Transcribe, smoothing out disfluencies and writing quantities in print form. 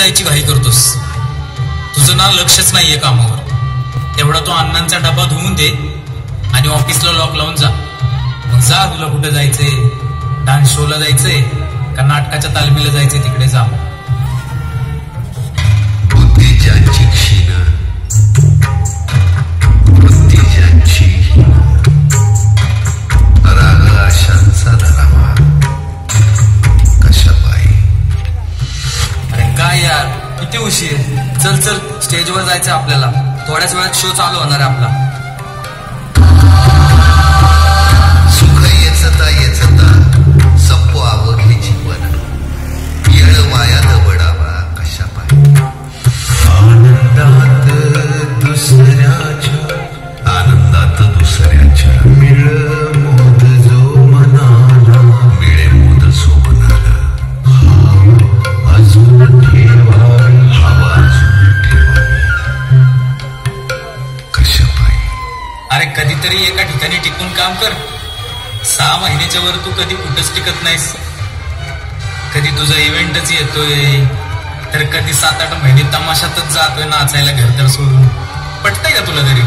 जायची घाई करतोस? तुझं ना लक्षच नाहीये कामावर. तेवढा तो अण्णांचा डबा धुवून दे आणि ऑफिसला लॉक लावून जा. मग जा, तुला कुठं जायचंय? डान्स शोला जायचंय का नाटकाच्या तालमीला जायचंय? तिकडे जा. बुद्धी क्षीण, बुद्धी राग आशांचा धरावा कशा पायी. अरे काय यार, किती उशीर. चल चल, स्टेजवर जायचं आपल्याला. थोड्याच वेळात शो चालू होणार आहे आपला. सुख येचता येचता संपवावं हे जीवन. येळ मायात बडावा कशा पायी. आनंदात दुसऱ्याच्या मिळ मोद जो मनाला. मिळे मोद जो मनाला. अजून ठेवावी, हवा अजून ठेवावी कशा पायी. अरे कधीतरी एका ठिकाणी टिकून काम कर. 6 महिन्याच्या वर तू कधी कुठंच टिकत नाहीस. कधी तुझा इव्हेंटच येतोय, तर कधी 7-8 महिने तमाशातच जातोय नाचायला घरदार सोडून. पटतंय का तुला तरी?